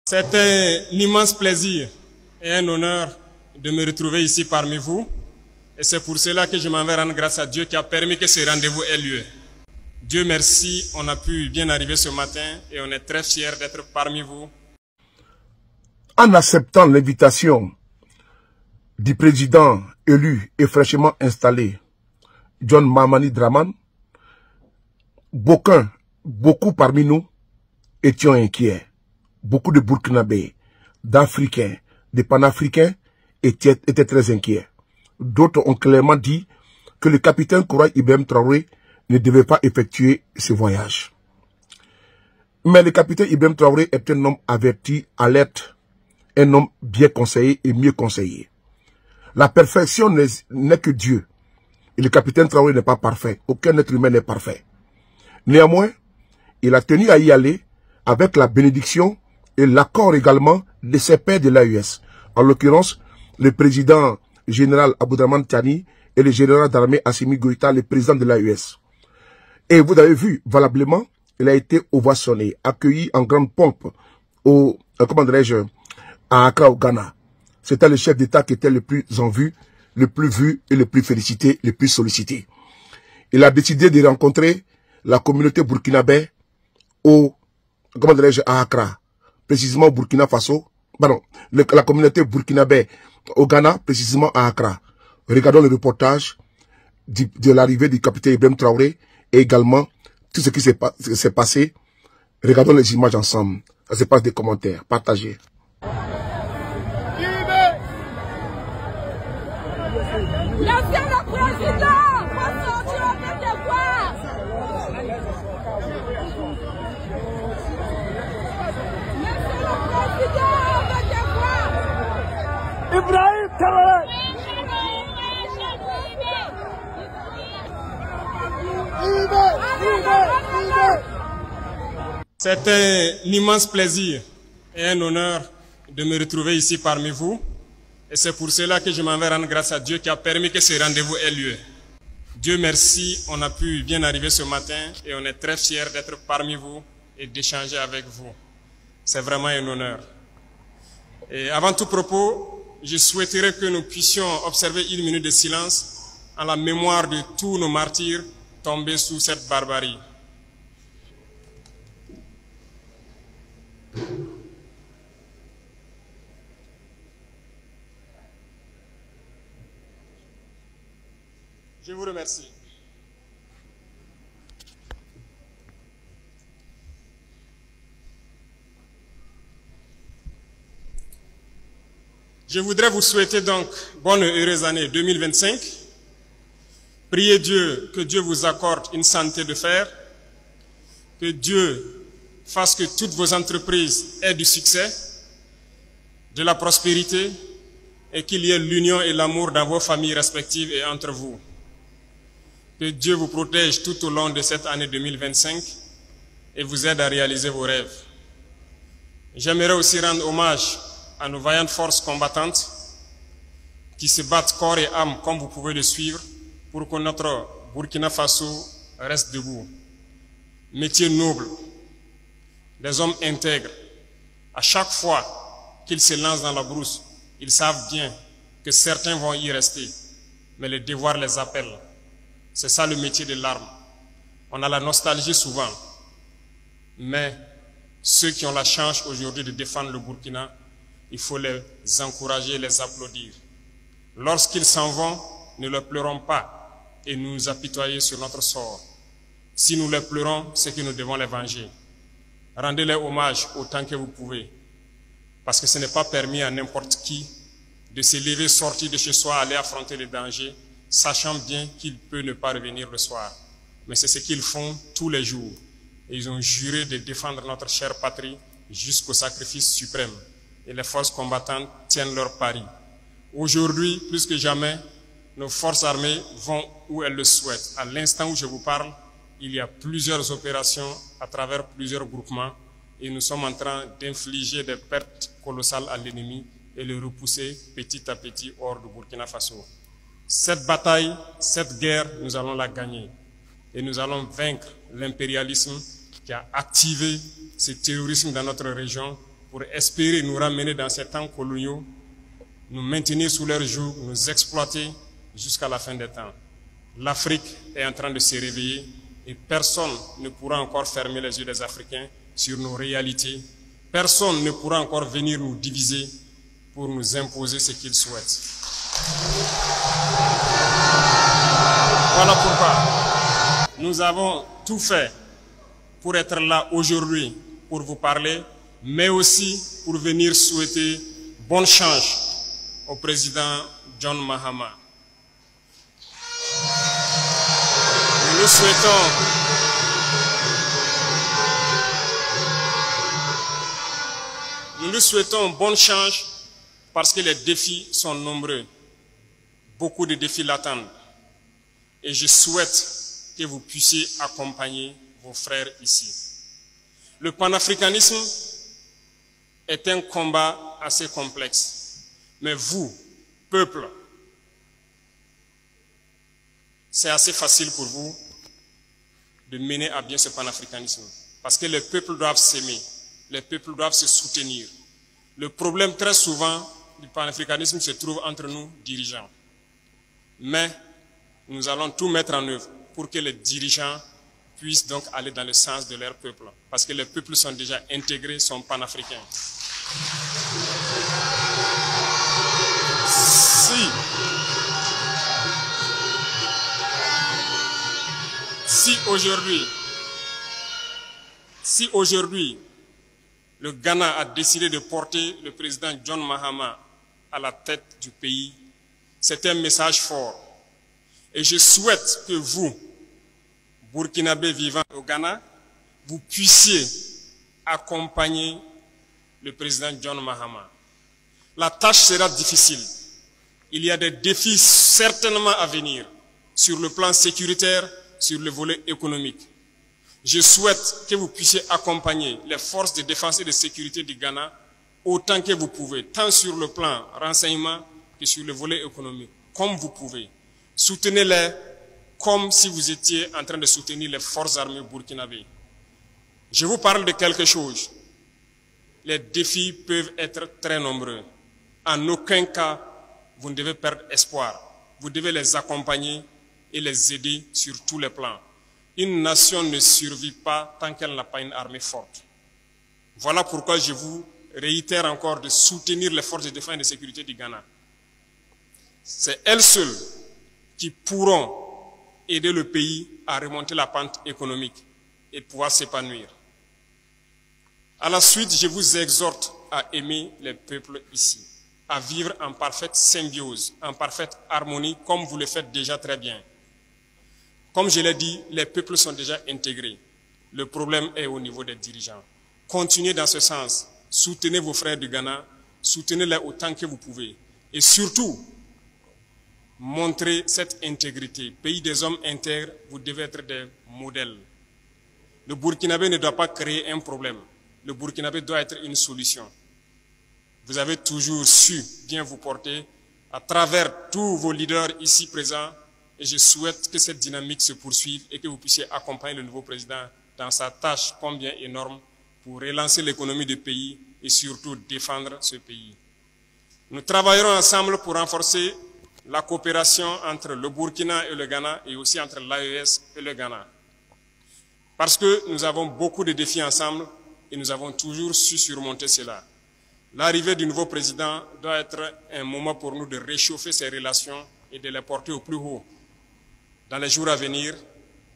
C'est un immense plaisir et un honneur de me retrouver ici parmi vous. Et c'est pour cela que je m'en vais rendre grâce à Dieu qui a permis que ce rendez-vous ait lieu. Dieu merci, on a pu bien arriver ce matin et on est très fiers d'être parmi vous. En acceptant l'invitation du président élu et fraîchement installé, John Mahamani Dramane, beaucoup parmi nous étions inquiets. Beaucoup de Burkinabés, d'Africains, de Panafricains étaient très inquiets. D'autres ont clairement dit que le capitaine Koura Ibrahim Traoré ne devait pas effectuer ce voyage. Mais le capitaine Ibrahim Traoré est un homme averti, alerte, un homme bien conseillé et mieux conseillé. La perfection n'est que Dieu. Et le capitaine Traoré n'est pas parfait. Aucun être humain n'est parfait. Néanmoins, il a tenu à y aller avec la bénédiction et l'accord également de ses pairs de l'AES. En l'occurrence, le président général Abdourahmane Tiani et le général d'armée Assimi Goïta, le président de l'AES. Et vous avez vu, valablement, il a été ovationné, accueilli en grande pompe à Accra au Ghana. C'était le chef d'État qui était le plus en vue, le plus vu et le plus félicité, le plus sollicité. Il a décidé de rencontrer la communauté burkinabé à Accra, précisément au Burkina Faso, la communauté burkinabé au Ghana, précisément à Accra. Regardons le reportage de l'arrivée du capitaine Ibrahim Traoré et également tout ce qui s'est passé. Regardons les images ensemble. Ça se passe des commentaires. Partagez. Ibrahim Traoré. C'est un immense plaisir et un honneur de me retrouver ici parmi vous. Et c'est pour cela que je m'en vais rendre grâce à Dieu qui a permis que ce rendez-vous ait lieu. Dieu merci, on a pu bien arriver ce matin et on est très fiers d'être parmi vous et d'échanger avec vous. C'est vraiment un honneur. Et avant tout propos, je souhaiterais que nous puissions observer une minute de silence en la mémoire de tous nos martyrs tombés sous cette barbarie. Je vous remercie. Je voudrais vous souhaiter donc bonne et heureuse année 2025. Priez Dieu, que Dieu vous accorde une santé de fer, que Dieu fasse que toutes vos entreprises aient du succès, de la prospérité et qu'il y ait l'union et l'amour dans vos familles respectives et entre vous. Que Dieu vous protège tout au long de cette année 2025 et vous aide à réaliser vos rêves. J'aimerais aussi rendre hommage à nos vaillantes forces combattantes qui se battent corps et âme, comme vous pouvez le suivre, pour que notre Burkina Faso reste debout. Métier noble, des hommes intègres. À chaque fois qu'ils se lancent dans la brousse, ils savent bien que certains vont y rester, mais le devoir les appelle. C'est ça le métier de l'arme. On a la nostalgie souvent, mais ceux qui ont la chance aujourd'hui de défendre le Burkina, il faut les encourager, les applaudir. Lorsqu'ils s'en vont, ne les pleurons pas et nous apitoyer sur notre sort. Si nous les pleurons, c'est que nous devons les venger. Rendez-les hommage autant que vous pouvez, parce que ce n'est pas permis à n'importe qui de se lever, sortir de chez soi, aller affronter les dangers, sachant bien qu'il peut ne pas revenir le soir. Mais c'est ce qu'ils font tous les jours. Et ils ont juré de défendre notre chère patrie jusqu'au sacrifice suprême. Et les forces combattantes tiennent leur pari. Aujourd'hui, plus que jamais, nos forces armées vont où elles le souhaitent. À l'instant où je vous parle, il y a plusieurs opérations à travers plusieurs groupements et nous sommes en train d'infliger des pertes colossales à l'ennemi et le repousser petit à petit hors du Burkina Faso. Cette bataille, cette guerre, nous allons la gagner et nous allons vaincre l'impérialisme qui a activé ce terrorisme dans notre région pour espérer nous ramener dans ces temps coloniaux, nous maintenir sous leur joug, nous exploiter jusqu'à la fin des temps. L'Afrique est en train de se réveiller et personne ne pourra encore fermer les yeux des Africains sur nos réalités. Personne ne pourra encore venir nous diviser pour nous imposer ce qu'ils souhaitent. Voilà pourquoi nous avons tout fait pour être là aujourd'hui, pour vous parler, mais aussi pour venir souhaiter bonne chance au président John Mahama. Nous lui souhaitons bonne chance parce que les défis sont nombreux. Beaucoup de défis l'attendent. Et je souhaite que vous puissiez accompagner vos frères ici. Le panafricanisme est un combat assez complexe. Mais vous, peuple, c'est assez facile pour vous de mener à bien ce panafricanisme. Parce que les peuples doivent s'aimer, les peuples doivent se soutenir. Le problème très souvent du panafricanisme se trouve entre nous, dirigeants. Mais nous allons tout mettre en œuvre pour que les dirigeants puissent donc aller dans le sens de leur peuple. Parce que les peuples sont déjà intégrés, sont panafricains. Si aujourd'hui le Ghana a décidé de porter le président John Mahama à la tête du pays, c'est un message fort. Et je souhaite que vous, Burkinabés vivant au Ghana, vous puissiez accompagner le président John Mahama. La tâche sera difficile. Il y a des défis certainement à venir sur le plan sécuritaire, sur le volet économique. Je souhaite que vous puissiez accompagner les forces de défense et de sécurité du Ghana autant que vous pouvez, tant sur le plan renseignement que sur le volet économique, comme vous pouvez. Soutenez-les comme si vous étiez en train de soutenir les forces armées burkinabées. Je vous parle de quelque chose. Les défis peuvent être très nombreux. En aucun cas, vous ne devez perdre espoir. Vous devez les accompagner et les aider sur tous les plans. Une nation ne survit pas tant qu'elle n'a pas une armée forte. Voilà pourquoi je vous réitère encore de soutenir les forces de défense et de sécurité du Ghana. C'est elles seules qui pourront aider le pays à remonter la pente économique et pouvoir s'épanouir. À la suite, je vous exhorte à aimer les peuples ici, à vivre en parfaite symbiose, en parfaite harmonie, comme vous le faites déjà très bien. Comme je l'ai dit, les peuples sont déjà intégrés. Le problème est au niveau des dirigeants. Continuez dans ce sens. Soutenez vos frères du Ghana, soutenez-les autant que vous pouvez. Et surtout, montrez cette intégrité. Pays des hommes intègres, vous devez être des modèles. Le Burkinabé ne doit pas créer un problème. Le Burkinabé doit être une solution. Vous avez toujours su bien vous porter à travers tous vos leaders ici présents. Et je souhaite que cette dynamique se poursuive et que vous puissiez accompagner le nouveau président dans sa tâche combien énorme pour relancer l'économie du pays et surtout défendre ce pays. Nous travaillerons ensemble pour renforcer la coopération entre le Burkina et le Ghana et aussi entre l'AES et le Ghana. Parce que nous avons beaucoup de défis ensemble et nous avons toujours su surmonter cela. L'arrivée du nouveau président doit être un moment pour nous de réchauffer ces relations et de les porter au plus haut. Dans les jours à venir,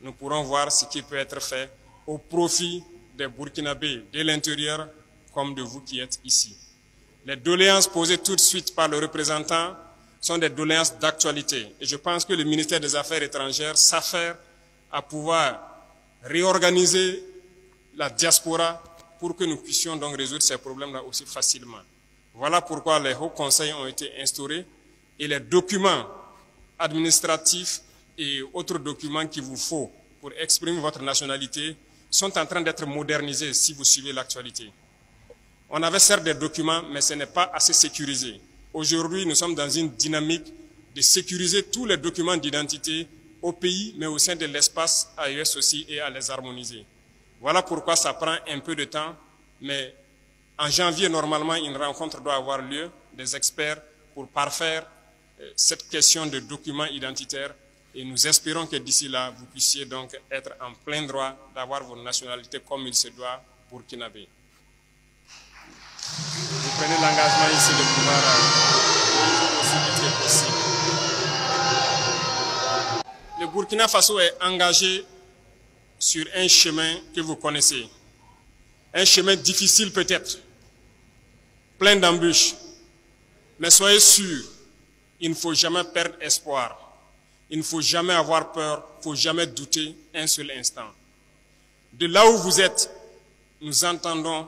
nous pourrons voir ce qui peut être fait au profit des Burkinabés de l'intérieur comme de vous qui êtes ici. Les doléances posées tout de suite par le représentant sont des doléances d'actualité. Et je pense que le ministère des Affaires étrangères s'affaire à pouvoir réorganiser la diaspora pour que nous puissions donc résoudre ces problèmes-là aussi facilement. Voilà pourquoi les hauts conseils ont été instaurés et les documents administratifs et autres documents qu'il vous faut pour exprimer votre nationalité sont en train d'être modernisés si vous suivez l'actualité. On avait certes des documents, mais ce n'est pas assez sécurisé. Aujourd'hui, nous sommes dans une dynamique de sécuriser tous les documents d'identité au pays, mais au sein de l'espace AES aussi et à les harmoniser. Voilà pourquoi ça prend un peu de temps, mais En janvier, normalement, une rencontre doit avoir lieu des experts pour parfaire cette question de documents identitaires. Et nous espérons que d'ici là, vous puissiez donc être en plein droit d'avoir votre nationalité comme il se doit burkinabé. Vous prenez l'engagement ici de pouvoir vivre aussi vite que possible. Le Burkina Faso est engagé sur un chemin que vous connaissez. Un chemin difficile peut-être, plein d'embûches. Mais soyez sûrs, il ne faut jamais perdre espoir. Il ne faut jamais avoir peur, il ne faut jamais douter un seul instant. De là où vous êtes, nous entendons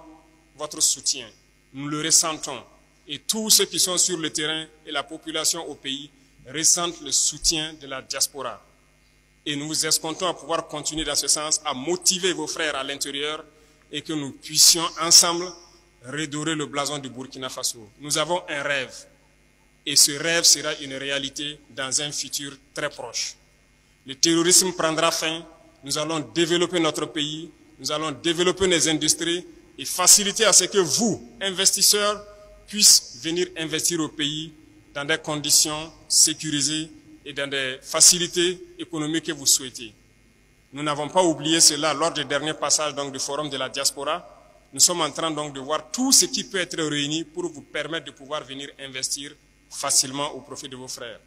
votre soutien. Nous le ressentons. Et tous ceux qui sont sur le terrain et la population au pays ressentent le soutien de la diaspora. Et nous vous escomptons à pouvoir continuer dans ce sens, à motiver vos frères à l'intérieur et que nous puissions ensemble redorer le blason du Burkina Faso. Nous avons un rêve. Et ce rêve sera une réalité dans un futur très proche. Le terrorisme prendra fin, nous allons développer notre pays, nous allons développer nos industries et faciliter à ce que vous, investisseurs, puissiez venir investir au pays dans des conditions sécurisées et dans des facilités économiques que vous souhaitez. Nous n'avons pas oublié cela lors du dernier passage donc, du Forum de la diaspora. Nous sommes en train donc de voir tout ce qui peut être réuni pour vous permettre de pouvoir venir investir facilement au profit de vos frères.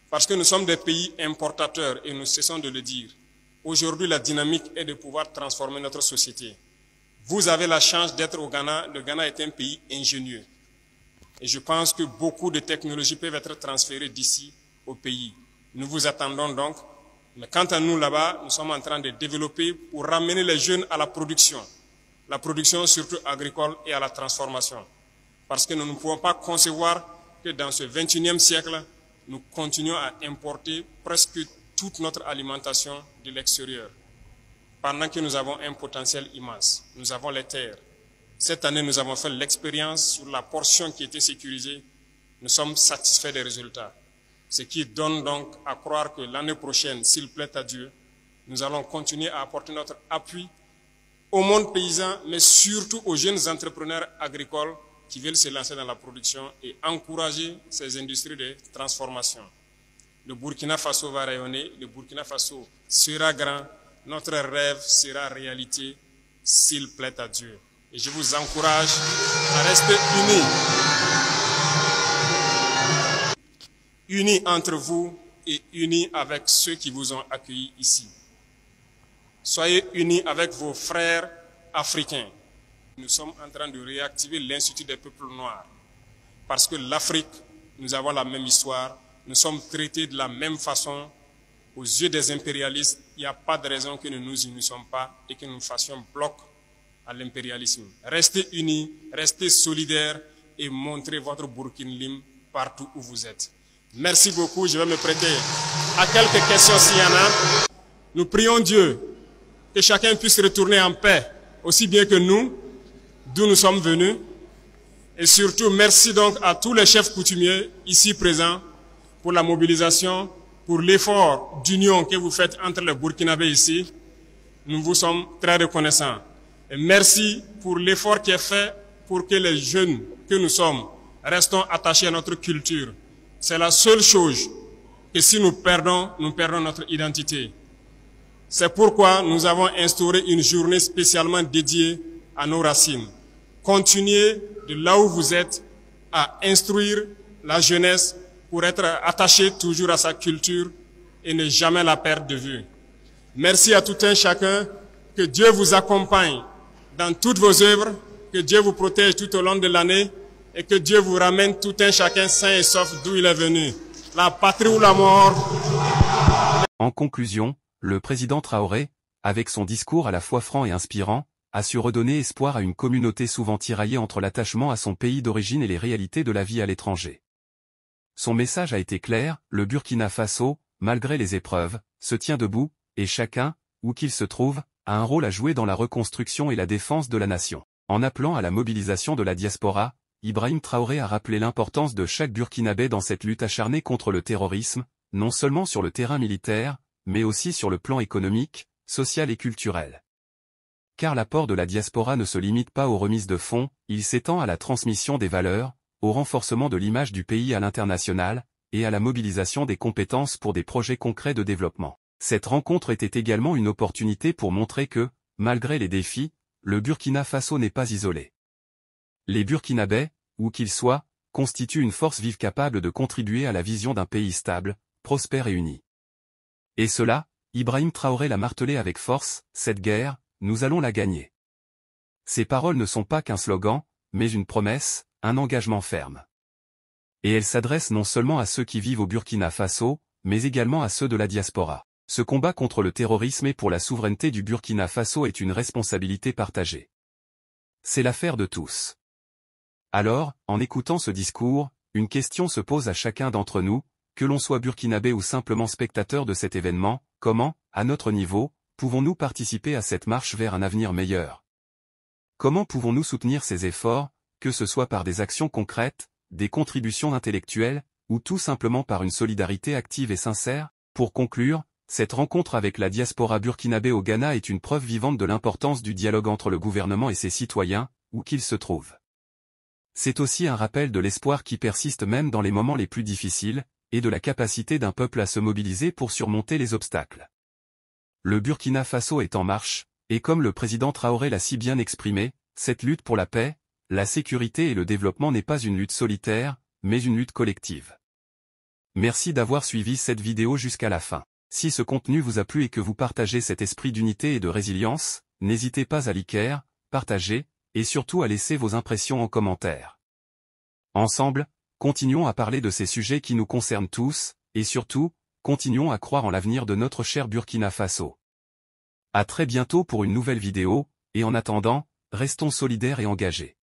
Parce que nous sommes des pays importateurs et nous cessons de le dire. Aujourd'hui, la dynamique est de pouvoir transformer notre société. Vous avez la chance d'être au Ghana. Le Ghana est un pays ingénieux. Et je pense que beaucoup de technologies peuvent être transférées d'ici au pays. Nous vous attendons donc. Mais quant à nous là-bas, nous sommes en train de développer pour ramener les jeunes à la production. La production surtout agricole et à la transformation. Parce que nous ne pouvons pas concevoir que dans ce 21e siècle, nous continuons à importer presque toute notre alimentation de l'extérieur. Pendant que nous avons un potentiel immense. Nous avons les terres. Cette année, nous avons fait l'expérience sur la portion qui était sécurisée. Nous sommes satisfaits des résultats. Ce qui donne donc à croire que l'année prochaine, s'il plaît à Dieu, nous allons continuer à apporter notre appui au monde paysan, mais surtout aux jeunes entrepreneurs agricoles qui veulent se lancer dans la production et encourager ces industries de transformation. Le Burkina Faso va rayonner, le Burkina Faso sera grand, notre rêve sera réalité, s'il plaît à Dieu. Et je vous encourage à rester unis. Unis entre vous et unis avec ceux qui vous ont accueillis ici. Soyez unis avec vos frères africains. Nous sommes en train de réactiver l'Institut des peuples noirs. Parce que l'Afrique, nous avons la même histoire, nous sommes traités de la même façon. Aux yeux des impérialistes, il n'y a pas de raison que nous nous unissions pas et que nous fassions bloc à l'impérialisme. Restez unis, restez solidaires et montrez votre Burkinlim partout où vous êtes. Merci beaucoup, je vais me prêter à quelques questions s'il y en a. Nous prions Dieu que chacun puisse retourner en paix, aussi bien que nous, d'où nous sommes venus. Et surtout, merci donc à tous les chefs coutumiers ici présents pour la mobilisation, pour l'effort d'union que vous faites entre les Burkinabés ici. Nous vous sommes très reconnaissants. Et merci pour l'effort qui est fait pour que les jeunes que nous sommes restons attachés à notre culture. C'est la seule chose que si nous perdons notre identité. C'est pourquoi nous avons instauré une journée spécialement dédiée à nos racines. Continuez de là où vous êtes à instruire la jeunesse pour être attaché toujours à sa culture et ne jamais la perdre de vue. Merci à tout un chacun. Que Dieu vous accompagne dans toutes vos œuvres, que Dieu vous protège tout au long de l'année et que Dieu vous ramène tout un chacun sain et sauf d'où il est venu. La patrie ou la mort. En conclusion, le président Traoré, avec son discours à la fois franc et inspirant, a su redonner espoir à une communauté souvent tiraillée entre l'attachement à son pays d'origine et les réalités de la vie à l'étranger. Son message a été clair, le Burkina Faso, malgré les épreuves, se tient debout, et chacun, où qu'il se trouve, a un rôle à jouer dans la reconstruction et la défense de la nation. En appelant à la mobilisation de la diaspora, Ibrahim Traoré a rappelé l'importance de chaque Burkinabé dans cette lutte acharnée contre le terrorisme, non seulement sur le terrain militaire, mais aussi sur le plan économique, social et culturel. car l'apport de la diaspora ne se limite pas aux remises de fonds, il s'étend à la transmission des valeurs, au renforcement de l'image du pays à l'international, et à la mobilisation des compétences pour des projets concrets de développement. Cette rencontre était également une opportunité pour montrer que, malgré les défis, le Burkina Faso n'est pas isolé. Les Burkinabés, où qu'ils soient, constituent une force vive capable de contribuer à la vision d'un pays stable, prospère et uni. Et cela, Ibrahim Traoré l'a martelé avec force, cette guerre, nous allons la gagner. Ces paroles ne sont pas qu'un slogan, mais une promesse, un engagement ferme. Et elles s'adressent non seulement à ceux qui vivent au Burkina Faso, mais également à ceux de la diaspora. Ce combat contre le terrorisme et pour la souveraineté du Burkina Faso est une responsabilité partagée. C'est l'affaire de tous. Alors, en écoutant ce discours, une question se pose à chacun d'entre nous, que l'on soit burkinabé ou simplement spectateur de cet événement, comment, à notre niveau, pouvons-nous participer à cette marche vers un avenir meilleur? Comment pouvons-nous soutenir ces efforts, que ce soit par des actions concrètes, des contributions intellectuelles, ou tout simplement par une solidarité active et sincère? Pour conclure, cette rencontre avec la diaspora burkinabé au Ghana est une preuve vivante de l'importance du dialogue entre le gouvernement et ses citoyens, où qu'ils se trouvent. C'est aussi un rappel de l'espoir qui persiste même dans les moments les plus difficiles, et de la capacité d'un peuple à se mobiliser pour surmonter les obstacles. Le Burkina Faso est en marche, et comme le président Traoré l'a si bien exprimé, cette lutte pour la paix, la sécurité et le développement n'est pas une lutte solitaire, mais une lutte collective. Merci d'avoir suivi cette vidéo jusqu'à la fin. Si ce contenu vous a plu et que vous partagez cet esprit d'unité et de résilience, n'hésitez pas à liker, partager, et surtout à laisser vos impressions en commentaire. Ensemble, continuons à parler de ces sujets qui nous concernent tous, et surtout, continuons à croire en l'avenir de notre cher Burkina Faso. À très bientôt pour une nouvelle vidéo, et en attendant, restons solidaires et engagés.